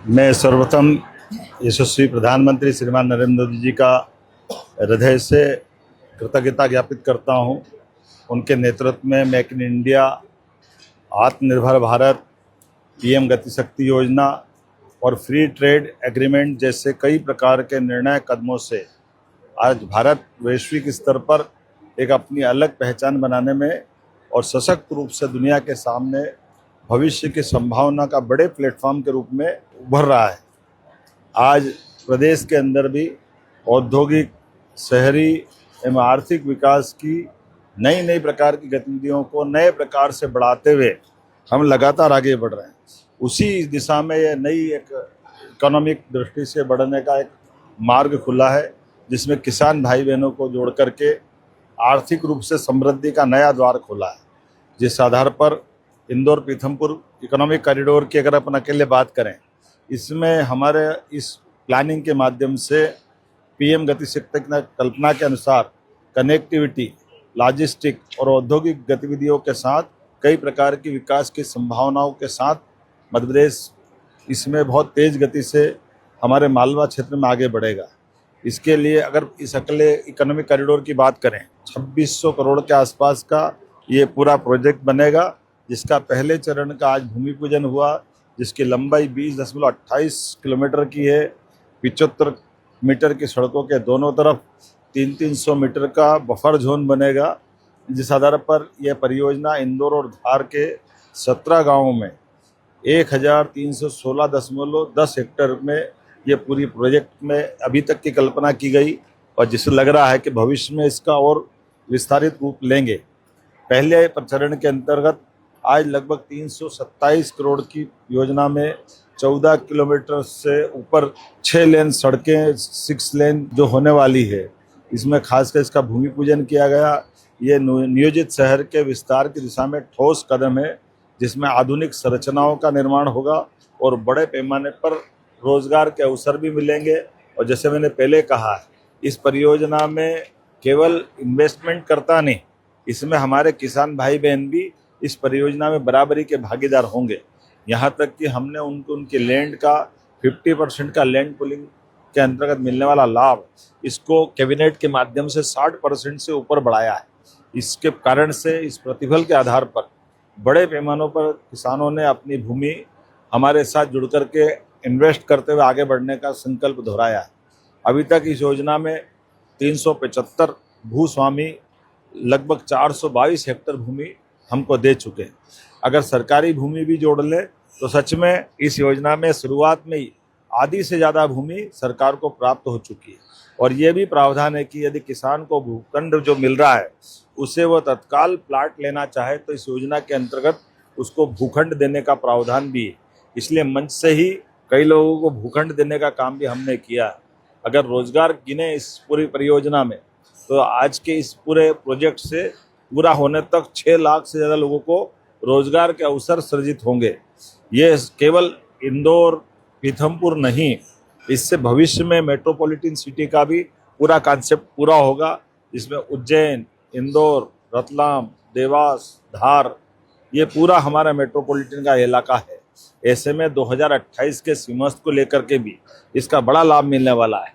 मैं सर्वप्रथम यशस्वी प्रधानमंत्री श्रीमान नरेंद्र मोदी जी का हृदय से कृतज्ञता ज्ञापित करता हूं। उनके नेतृत्व में मेक इन इंडिया, आत्मनिर्भर भारत, पीएम गति शक्ति योजना और फ्री ट्रेड एग्रीमेंट जैसे कई प्रकार के निर्णय कदमों से आज भारत वैश्विक स्तर पर एक अपनी अलग पहचान बनाने में और सशक्त रूप से दुनिया के सामने भविष्य की संभावना का बड़े प्लेटफॉर्म के रूप में उभर रहा है। आज प्रदेश के अंदर भी औद्योगिक, शहरी एवं आर्थिक विकास की नई नई प्रकार की गतिविधियों को नए प्रकार से बढ़ाते हुए हम लगातार आगे बढ़ रहे हैं। उसी दिशा में यह नई एक इकोनॉमिक दृष्टि से बढ़ने का एक मार्ग खुला है, जिसमें किसान भाई बहनों को जोड़ करके आर्थिक रूप से समृद्धि का नया द्वार खोला है। जिस आधार पर इंदौर पीथमपुर इकोनॉमिक कॉरिडोर की अगर अपन अकेले बात करें, इसमें हमारे इस प्लानिंग के माध्यम से पीएम गति शक्ति कल्पना के अनुसार कनेक्टिविटी, लॉजिस्टिक और औद्योगिक गतिविधियों के साथ कई प्रकार की विकास की संभावनाओं के साथ मध्य प्रदेश इसमें बहुत तेज गति से हमारे मालवा क्षेत्र में आगे बढ़ेगा। इसके लिए अगर इस अकेले इकोनॉमिक कॉरिडोर की बात करें, 2600 करोड़ के आसपास का ये पूरा प्रोजेक्ट बनेगा, जिसका पहले चरण का आज भूमि पूजन हुआ, जिसकी लंबाई 20.28 किलोमीटर की है। 75 मीटर की सड़कों के दोनों तरफ 300 मीटर का बफर जोन बनेगा, जिस आधार पर यह परियोजना इंदौर और धार के 17 गांवों में 1316.10 हेक्टेयर में ये पूरी प्रोजेक्ट में अभी तक की कल्पना की गई, और जिससे लग रहा है कि भविष्य में इसका और विस्तारित रूप लेंगे। पहले चरण के अंतर्गत आज लगभग 327 करोड़ की योजना में 14 किलोमीटर से ऊपर 6 लेन सड़कें, 6 लेन जो होने वाली है, इसमें खासकर इसका भूमि पूजन किया गया। ये नियोजित शहर के विस्तार की दिशा में ठोस कदम है, जिसमें आधुनिक संरचनाओं का निर्माण होगा और बड़े पैमाने पर रोजगार के अवसर भी मिलेंगे। और जैसे मैंने पहले कहा, इस परियोजना में केवल इन्वेस्टमेंट करता नहीं, इसमें हमारे किसान भाई बहन भी इस परियोजना में बराबरी के भागीदार होंगे। यहाँ तक कि हमने उनके लैंड का 50% का लैंड पुलिंग के अंतर्गत मिलने वाला लाभ, इसको कैबिनेट के माध्यम से 60% से ऊपर बढ़ाया है। इसके कारण से इस प्रतिफल के आधार पर बड़े पैमानों पर किसानों ने अपनी भूमि हमारे साथ जुड़ करके इन्वेस्ट करते हुए आगे बढ़ने का संकल्प दोहराया है। अभी तक इस योजना में 375 भूस्वामी लगभग 422 हेक्टेयर भूमि हमको दे चुके हैं। अगर सरकारी भूमि भी जोड़ ले तो सच में इस योजना में शुरुआत में ही आधी से ज़्यादा भूमि सरकार को प्राप्त हो चुकी है। और ये भी प्रावधान है कि यदि किसान को भूखंड जो मिल रहा है उसे वो तत्काल प्लाट लेना चाहे तो इस योजना के अंतर्गत उसको भूखंड देने का प्रावधान भी है। इसलिए मंच से ही कई लोगों को भूखंड देने का काम भी हमने किया। अगर रोजगार गिने इस पूरी परियोजना में, तो आज के इस पूरे प्रोजेक्ट से पूरा होने तक 6 लाख से ज़्यादा लोगों को रोजगार के अवसर सृजित होंगे। ये केवल इंदौर पीथमपुर नहीं, इससे भविष्य में मेट्रोपॉलिटन सिटी का भी पूरा कॉन्सेप्ट पूरा होगा, जिसमें उज्जैन, इंदौर, रतलाम, देवास, धार, ये पूरा हमारा मेट्रोपॉलिटन का इलाका है। ऐसे में 2028 के सीमस्त को लेकर के भी इसका बड़ा लाभ मिलने वाला है।